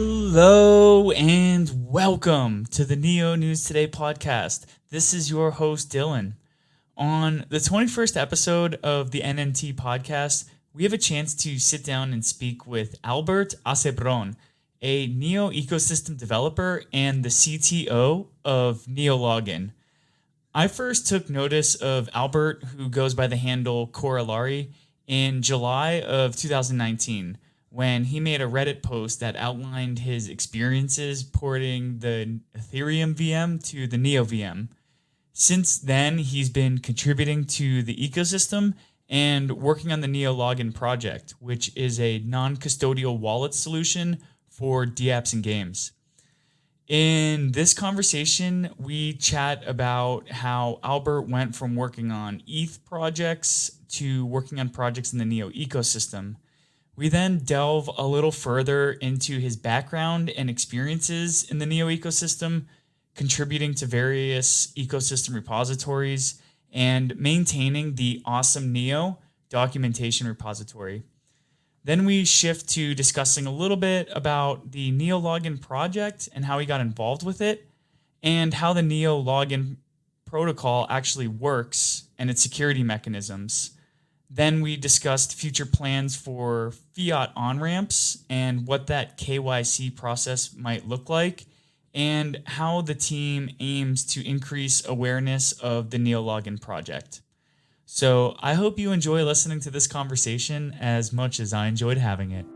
Hello and welcome to the Neo News Today podcast. This is your host, Dylan. On the 21st episode of the NNT podcast, we have a chance to sit down and speak with Albert Acebron, a Neo ecosystem developer and the CTO of NeoLogin. I first took notice of Albert, who goes by the handle Corollary, in July of 2019, when he made a Reddit post that outlined his experiences porting the Ethereum VM to the Neo VM. Since then, he's been contributing to the ecosystem and working on the NeoLogin project, which is a non-custodial wallet solution for dApps and games. In this conversation, we chat about how Albert went from working on ETH projects to working on projects in the Neo ecosystem. We then delve a little further into his background and experiences in the Neo ecosystem, contributing to various ecosystem repositories, and maintaining the awesome Neo documentation repository. Then we shift to discussing a little bit about the NeoLogin project and how he got involved with it, and how the NeoLogin protocol actually works and its security mechanisms. Then we discussed future plans for fiat on-ramps and what that KYC process might look like, and how the team aims to increase awareness of the NeoLogin project. So I hope you enjoy listening to this conversation as much as I enjoyed having it.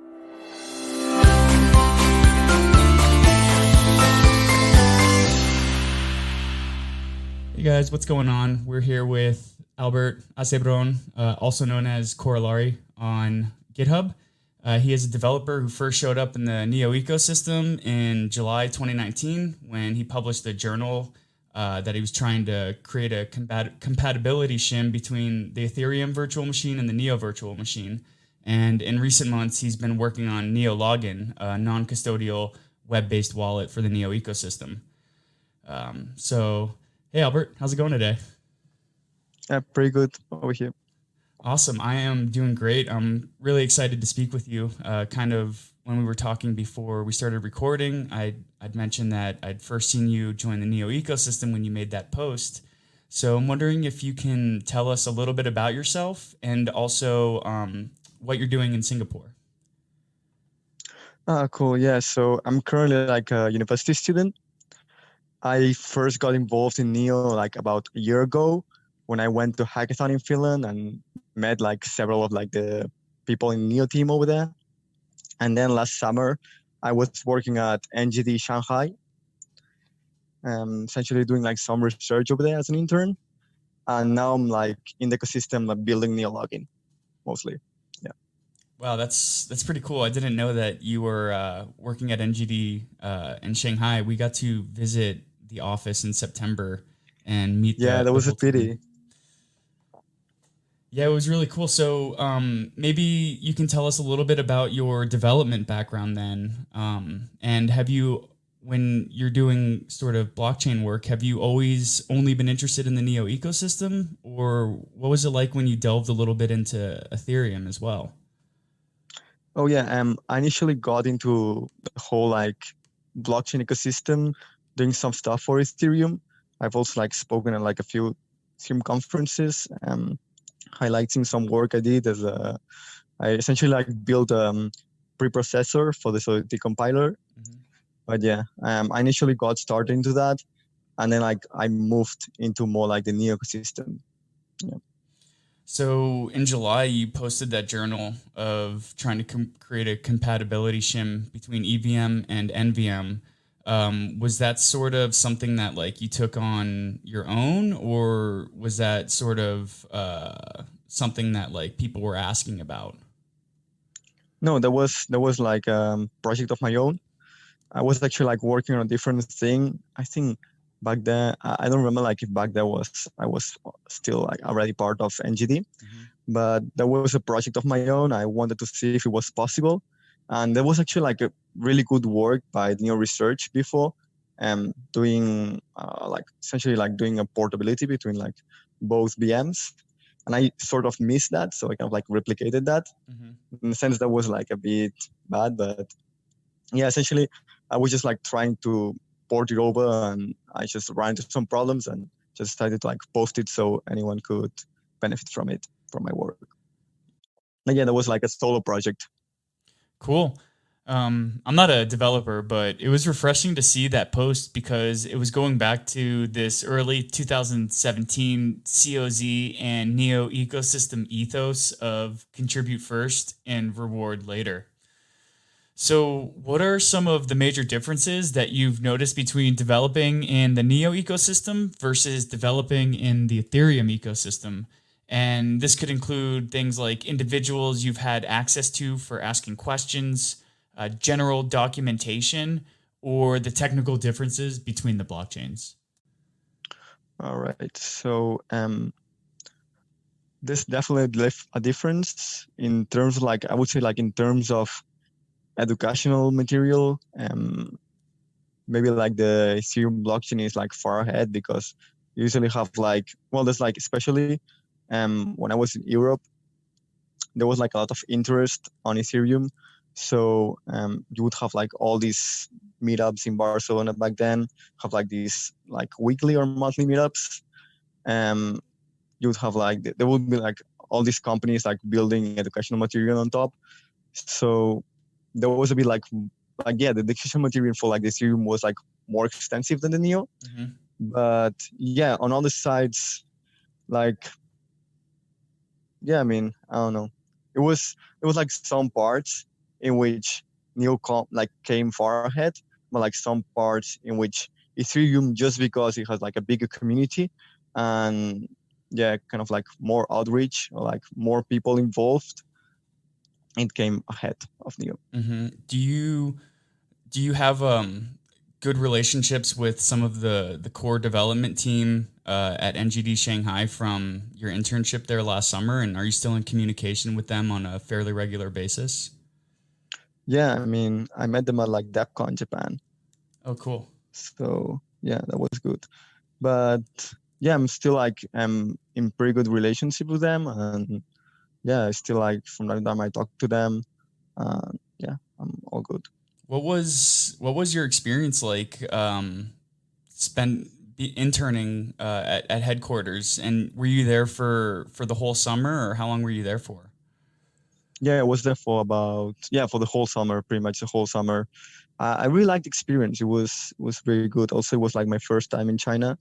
Hey guys, what's going on? We're here with Albert Acebron, also known as Corollary on GitHub. He is a developer who first showed up in the Neo ecosystem in July 2019 when he published a journal that he was trying to create a compatibility shim between the Ethereum virtual machine and the Neo virtual machine. And in recent months, he's been working on NeoLogin, a non-custodial web-based wallet for the Neo ecosystem. So, hey Albert, how's it going today? Yeah, pretty good over here. Awesome. I am doing great. I'm really excited to speak with you. Kind of when we were talking before we started recording, I'd mentioned that I'd first seen you join the Neo ecosystem when you made that post. So I'm wondering if you can tell us a little bit about yourself and also what you're doing in Singapore. Cool. Yeah. So I'm currently like a university student. I first got involved in Neo like about a year ago when I went to hackathon in Finland and met like several of like the people in Neo team over there. And then last summer, I was working at NGD Shanghai, essentially doing like some research over there as an intern. And now I'm like in the ecosystem, like building NeoLogin mostly. Yeah. Wow, that's pretty cool. I didn't know that you were working at NGD in Shanghai. We got to visit the office in September and meet. Yeah, that was a pity. Yeah, it was really cool. So maybe you can tell us a little bit about your development background then. And have you, when you're doing sort of blockchain work, have you always only been interested in the Neo ecosystem? Or what was it like when you delved a little bit into Ethereum as well? Oh, yeah. I initially got into the whole like blockchain ecosystem, doing some stuff for Ethereum. I've also like spoken at like a few Ethereum conferences. Highlighting some work I did as I essentially like built a preprocessor for the Solidity compiler. Mm-hmm. But yeah, I initially got started into that, and then like I moved into more like the Neo ecosystem. Yeah. So in July, you posted that journal of trying to create a compatibility shim between EVM and NVM. Was that sort of something that like you took on your own, or was that sort of something that like people were asking about? No, there was like a project of my own. I was actually like working on a different thing. I think back then, I don't remember like if back then I was still like already part of NGD, but there was a project of my own. I wanted to see if it was possible. And there was actually like a really good work by Neo Research before, doing like essentially like doing a portability between like both VMs. And I sort of missed that, so I kind of like replicated that. In the sense that was like a bit bad, but yeah, essentially, I was just like trying to port it over, and I just ran into some problems and just decided to like post it so anyone could benefit from it, from my work. And yeah, that was like a solo project. Cool. I'm not a developer, but it was refreshing to see that post because it was going back to this early 2017 COZ and Neo ecosystem ethos of contribute first and reward later. So, what are some of the major differences that you've noticed between developing in the Neo ecosystem versus developing in the Ethereum ecosystem? And this could include things like individuals you've had access to for asking questions, general documentation, or the technical differences between the blockchains. All right. So this definitely left a difference in terms of like, I would say like in terms of educational material. Maybe like the Ethereum blockchain is like far ahead because you usually have like, well, there's like, especially when I was in Europe, there was like a lot of interest on Ethereum. So you would have like all these meetups in Barcelona back then, have like these like weekly or monthly meetups. You would have like, there would be like all these companies like building educational material on top. So there was a bit like yeah, the educational material for like the Ethereum was like more extensive than the Neo. Mm-hmm. But yeah, on other sides, like, yeah, I mean, I don't know. It was like some parts in which Neo like came far ahead, but like some parts in which Ethereum, just because it has like a bigger community and yeah, kind of like more outreach or like more people involved, it came ahead of Neo. Mm-hmm. Do you have good relationships with some of the core development team at NGD Shanghai from your internship there last summer? And are you still in communication with them on a fairly regular basis? Yeah, I mean, I met them at like DevCon Japan. Oh, cool. So yeah, that was good. But yeah, I'm still like I'm in pretty good relationship with them, and yeah, I still like from time to time I talk to them. Yeah, I'm all good. What was your experience like spent interning at headquarters? And were you there for the whole summer, or how long were you there for? Yeah, I was there for about for the whole summer, pretty much the whole summer. I really liked the experience. It was very good. Also, it was like my first time in China,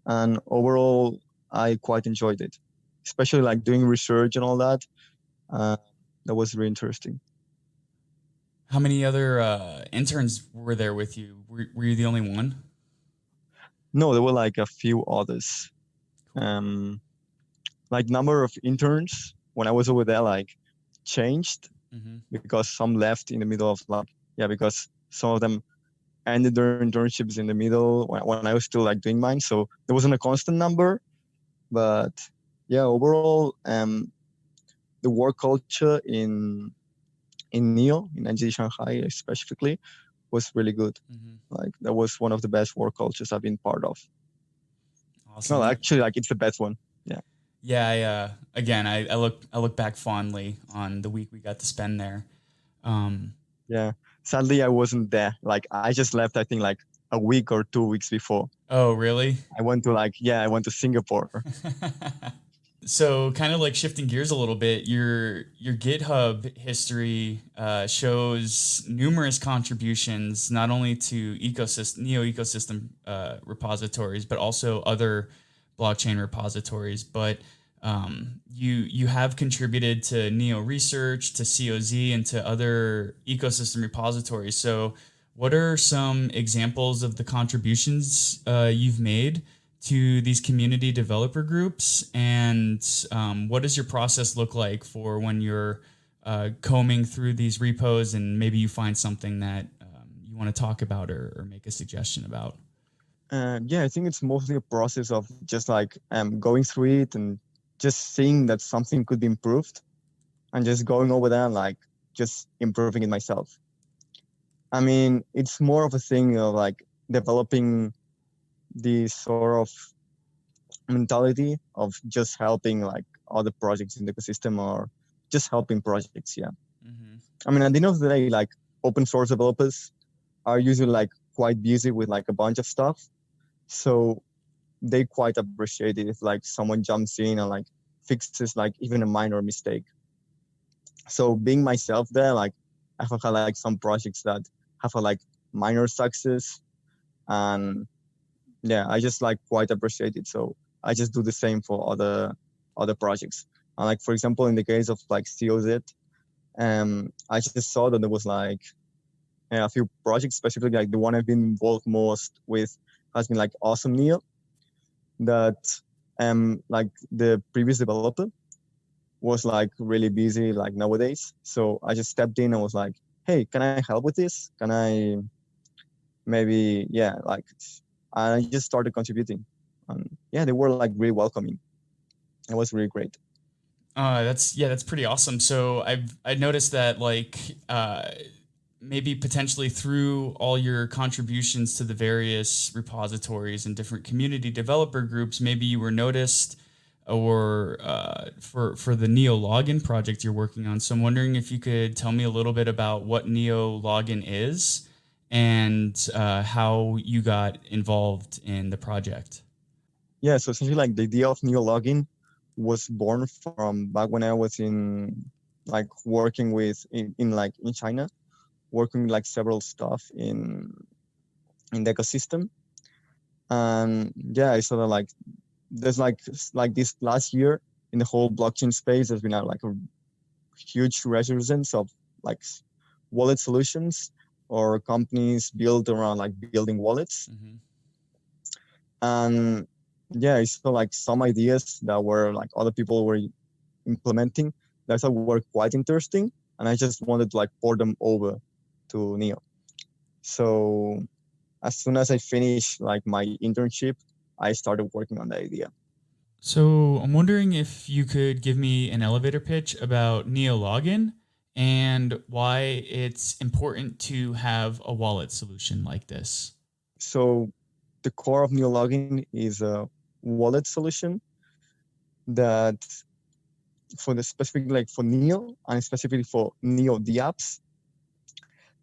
and overall, I quite enjoyed it, especially like doing research and all that. Uh, that was really interesting. How many other interns were there with you? Were you the only one? No, there were like a few others. Um, like number of interns when I was over there like changed Mm-hmm. because some left in the middle of like because some of them ended their internships in the middle when I was still like doing mine. So there wasn't a constant number, but yeah, overall, the work culture in Neo in NGD Shanghai specifically was really good. Mm-hmm. Like that was one of the best work cultures I've been part of. Awesome. No, actually, like it's the best one. Yeah. Yeah, again, I look back fondly on the week we got to spend there. Yeah. Sadly, I wasn't there. Like I just left, I think like a week or 2 weeks before. Oh, really? I went to I went to Singapore. So, kind of like shifting gears a little bit, your GitHub history shows numerous contributions, not only to ecosystem Neo ecosystem repositories, but also other blockchain repositories. But you have contributed to Neo Research, to COZ, and to other ecosystem repositories. So, what are some examples of the contributions you've made to these community developer groups, and what does your process look like for when you're combing through these repos and maybe you find something that you want to talk about or make a suggestion about? Yeah, I think it's mostly a process of just like going through it and just seeing that something could be improved and just going over there and like just improving it myself. I mean, it's more of a thing of like developing this sort of mentality of just helping like other projects in the ecosystem or just helping projects. Yeah. Mm-hmm. I mean, at the end of the day, like open source developers are usually like quite busy with like a bunch of stuff. So they quite appreciate it if like someone jumps in and like fixes like even a minor mistake. So being myself there, like I've had like some projects that have a like minor success, and yeah, I just like quite appreciate it. So I just do the same for other projects. And like for example, in the case of like COZ, I just saw that there was like a few projects, specifically like the one I've been involved most with has been like Awesome Neo, that like the previous developer was like really busy like nowadays. So I just stepped in and was like, hey, can I help with this? Can I maybe, yeah, like, I just started contributing. And yeah, they were like really welcoming. It was really great. That's pretty awesome. So I noticed that like maybe potentially through all your contributions to the various repositories and different community developer groups, maybe you were noticed or for the NeoLogin project you're working on. So I'm wondering if you could tell me a little bit about what NeoLogin is and how you got involved in the project. Yeah, so essentially like the idea of NeoLogin was born from back when I was in like working with in China, working like several stuff in the ecosystem. And yeah, I saw that like there's like this last year in the whole blockchain space, there's been like a huge resurgence of like wallet solutions or companies built around like building wallets. Mm-hmm. And yeah, I saw like some ideas that were like other people were implementing that I thought were quite interesting, and I just wanted to like port them over to Neo. So as soon as I finished like my internship, I started working on the idea. So I'm wondering if you could give me an elevator pitch about NeoLogin and why it's important to have a wallet solution like this. So the core of NeoLogin is a wallet solution that for the specific like for Neo and specifically for Neo dApps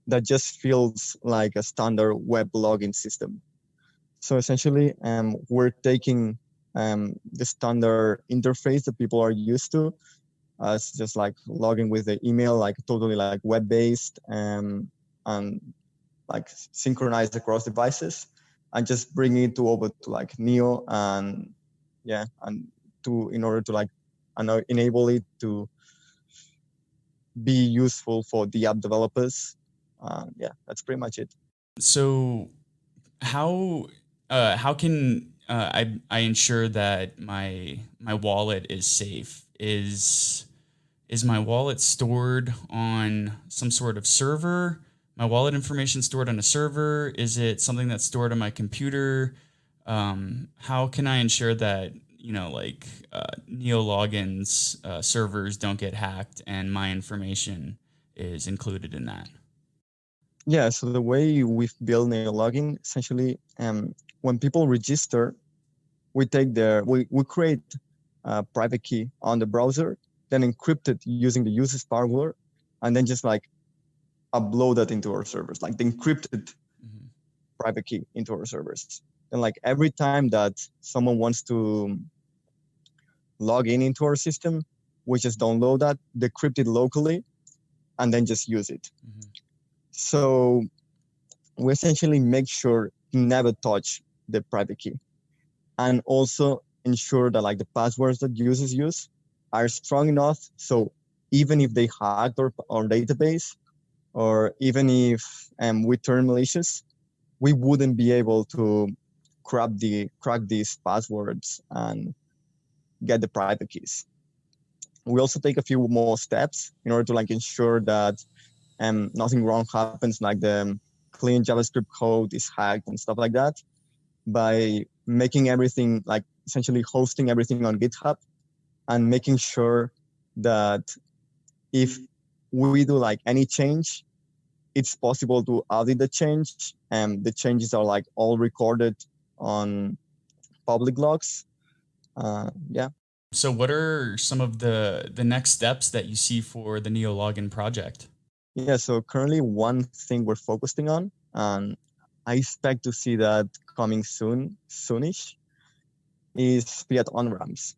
that just feels like a standard web login system. So essentially, we're taking the standard interface that people are used to as just like logging with the email, like totally like web-based and like synchronized across devices, and just bringing it over to like Neo and yeah, and to in order to like enable it to be useful for the app developers. Yeah, that's pretty much it. So how can I ensure that my wallet is safe? Is my wallet stored on some sort of server? My wallet information stored on a server? Is it something that's stored on my computer? How can I ensure that like NeoLogin's servers don't get hacked and my information is included in that? Yeah, so the way we've built NeoLogin, essentially, when people register, we create a private key on the browser, then encrypt it using the user's password, and then just like upload that into our servers, like the encrypted private key into our servers. And like every time that someone wants to log in into our system, we just download that, decrypt it locally, and then just use it. Mm-hmm. So we essentially make sure to never touch the private key, and also ensure that like the passwords that users use are strong enough. So even if they hacked our database, or even if we turn malicious, we wouldn't be able to crack these passwords and get the private keys. We also take a few more steps in order to like ensure that nothing wrong happens, like the clean JavaScript code is hacked and stuff like that, by making everything like essentially hosting everything on GitHub and making sure that if we do like any change, it's possible to audit the change, and the changes are like all recorded on public logs. Yeah. So what are some of the next steps that you see for the NeoLogin project? Yeah, so currently one thing we're focusing on, and I expect to see that coming soonish, is fiat on-ramps.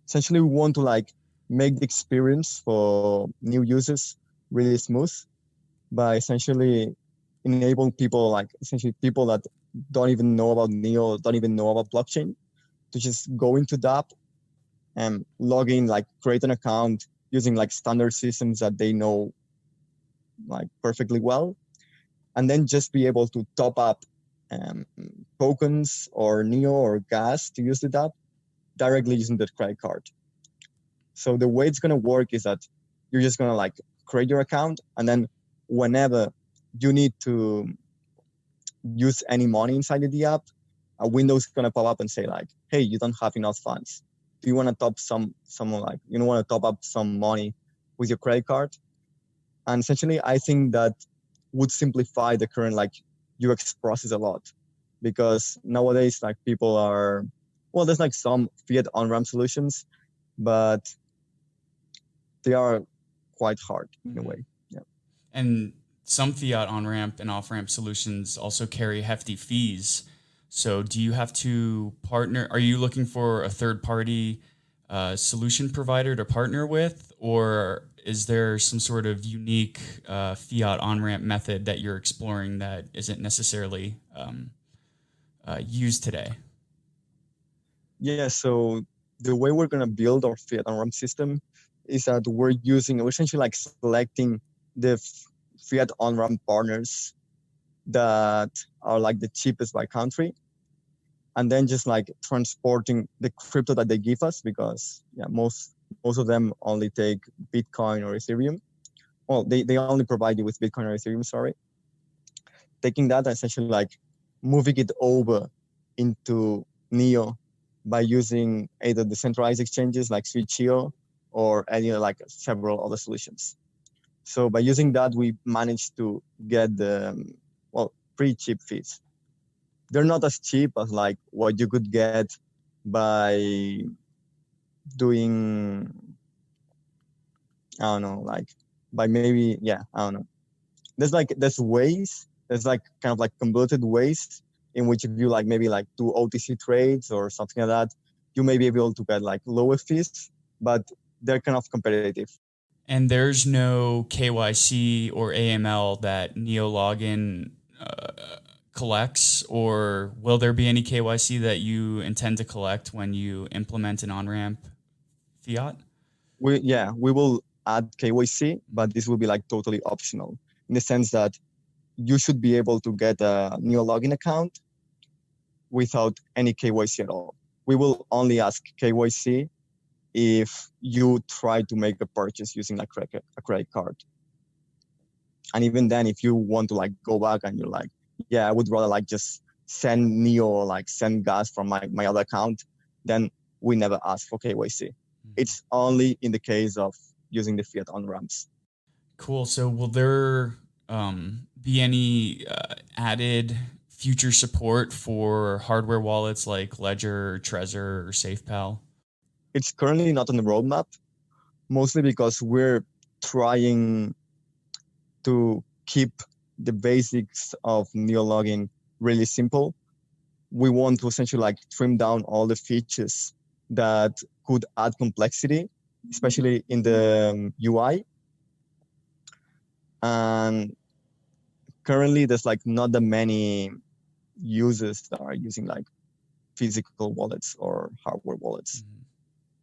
Essentially, we want to like make the experience for new users really smooth by essentially enabling people, like essentially people that don't even know about Neo, don't even know about blockchain, to just go into the app and log in, like create an account using like standard systems that they know like perfectly well, and then just be able to top up tokens or Neo or gas to use the app directly using the credit card. So the way it's going to work is that you're just going to like create your account, and then whenever you need to use any money inside the app, a window is going to pop up and say like, hey, you don't have enough funds. Do you want to top some like, you want to top up some money with your credit card? And essentially, I think that would simplify the current like UX process a lot, because nowadays like people are, well, there's like some fiat on-ramp solutions, but they are quite hard in a way. Yeah. And some fiat on-ramp and off-ramp solutions also carry hefty fees. So do you have to partner? Are you looking for a third-party solution provider to partner with, or is there some sort of unique fiat on-ramp method that you're exploring that isn't necessarily used today? Yeah, so the way we're going to build our fiat on-ramp system is that we're essentially like selecting the fiat on-ramp partners that are like the cheapest by country, and then just like transporting the crypto that they give us, because yeah, most of them only take Bitcoin or Ethereum. Well, they only provide you with Bitcoin or Ethereum, sorry. Taking that and essentially like moving it over into Neo by using either decentralized exchanges like Switch.io or any like several other solutions. So by using that, we managed to get the, well, pretty cheap fees. They're not as cheap as like what you could get by doing, I don't know, like by maybe, yeah, I don't know. There's ways, there's like kind of like convoluted ways in which if you like maybe like do OTC trades or something like that, you may be able to get like lower fees, but they're kind of competitive. And there's no KYC or AML that NeoLogin collects, or will there be any KYC that you intend to collect when you implement an on-ramp fiat? We will add KYC, but this will be like totally optional in the sense that you should be able to get a NeoLogin account without any KYC at all. We will only ask KYC if you try to make a purchase using a credit card. And even then, if you want to like go back and you're like, yeah, I would rather like just send Neo or like send gas from my other account, then we never ask for KYC. It's only in the case of using the fiat on-ramps. Cool. So will there be any added future support for hardware wallets like Ledger, Trezor, or SafePal? It's currently not on the roadmap, mostly because we're trying to keep the basics of NeoLogin really simple. We want to essentially like trim down all the features that could add complexity, especially in the UI. And currently there's like not that many users that are using like physical wallets or hardware wallets.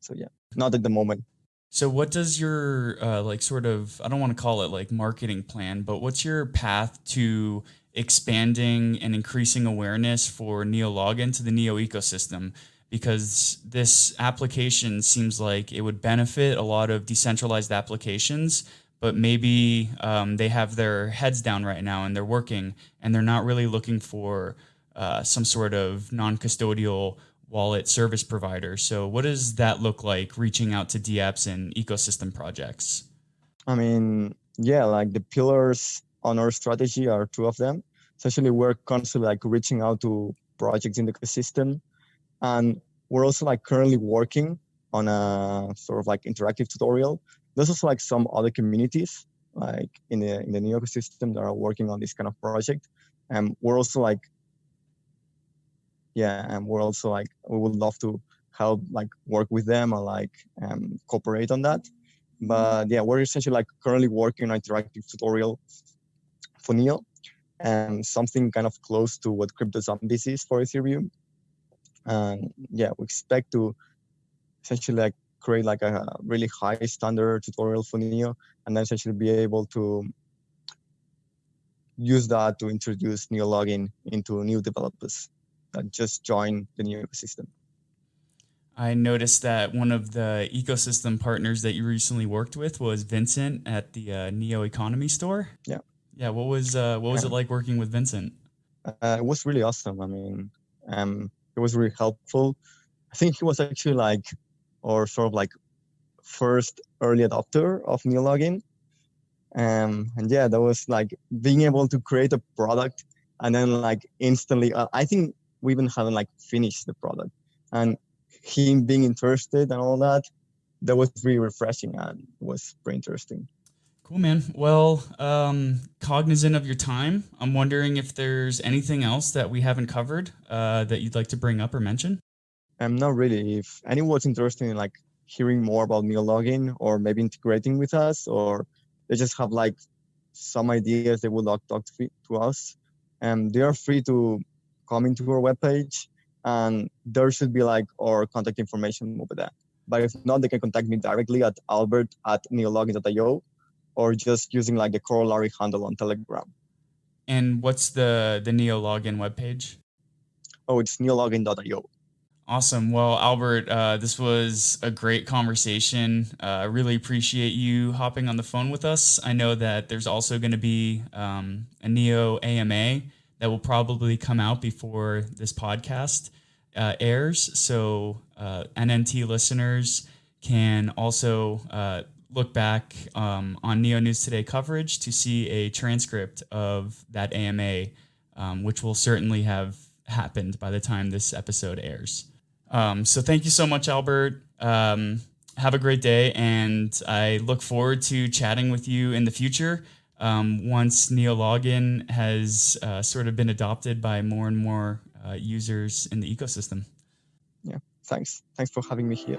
So yeah, not at the moment. So what does your like sort of, I don't want to call it like marketing plan, but what's your path to expanding and increasing awareness for NeoLogin to the Neo ecosystem? Because this application seems like it would benefit a lot of decentralized applications, but maybe they have their heads down right now and they're working and they're not really looking for some sort of non-custodial wallet service provider. So what does that look like, reaching out to DApps and ecosystem projects? I mean, yeah, like the pillars on our strategy are two of them. Essentially, we're constantly like reaching out to projects in the ecosystem. And we're also like currently working on a sort of like interactive tutorial. There's also like some other communities like in the Neo ecosystem that are working on this kind of project. And we're also like, we would love to help like work with them or like cooperate on that. But yeah, we're essentially like currently working on an interactive tutorial for Neo, and something kind of close to what Crypto Zombies is for Ethereum. And yeah, we expect to essentially like create like a really high standard tutorial for Neo, and then essentially be able to use that to introduce NeoLogin into new developers that just join the Neo ecosystem. I noticed that one of the ecosystem partners that you recently worked with was Vincent at the Neo Economy store. Yeah. Yeah. What was it like working with Vincent? It was really awesome. I mean, it was really helpful. I think he was actually like, or sort of like first early adopter of NeoLogin. And yeah, that was like being able to create a product and then like instantly, I think we even hadn't like finished the product, and him being interested and all that, that was really refreshing and it was pretty interesting. Cool, man. Well, cognizant of your time, I'm wondering if there's anything else that we haven't covered that you'd like to bring up or mention. Not really. If anyone's interested in like hearing more about NeoLogin or maybe integrating with us, or they just have like some ideas they would like to talk to us, they are free to come into our webpage, and there should be like our contact information over there. But if not, they can contact me directly at albert@neologin.io, or just using like the corollary handle on Telegram. And what's the NeoLogin webpage? Oh, it's neologin.io. Awesome. Well, Albert, this was a great conversation. I really appreciate you hopping on the phone with us. I know that there's also going to be a Neo AMA that will probably come out before this podcast airs. So NNT listeners can also look back on Neo News Today coverage to see a transcript of that AMA, which will certainly have happened by the time this episode airs. So thank you so much, Albert. Have a great day, and I look forward to chatting with you in the future once NeoLogin has sort of been adopted by more and more users in the ecosystem. Yeah, thanks. Thanks for having me here.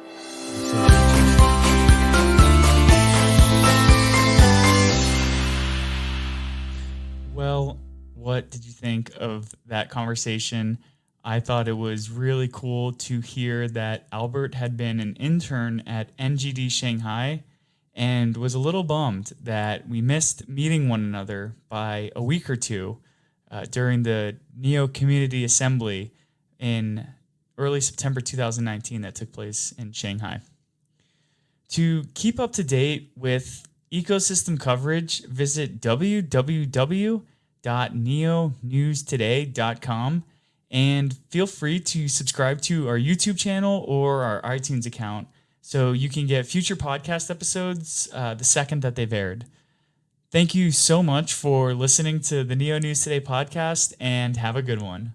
Well, what did you think of that conversation? I thought it was really cool to hear that Albert had been an intern at NGD Shanghai and was a little bummed that we missed meeting one another by a week or two during the Neo Community Assembly in early September 2019 that took place in Shanghai. To keep up to date with ecosystem coverage, visit www.neonewstoday.com. And feel free to subscribe to our YouTube channel or our iTunes account so you can get future podcast episodes the second that they've aired. Thank you so much for listening to the Neo News Today podcast, and have a good one.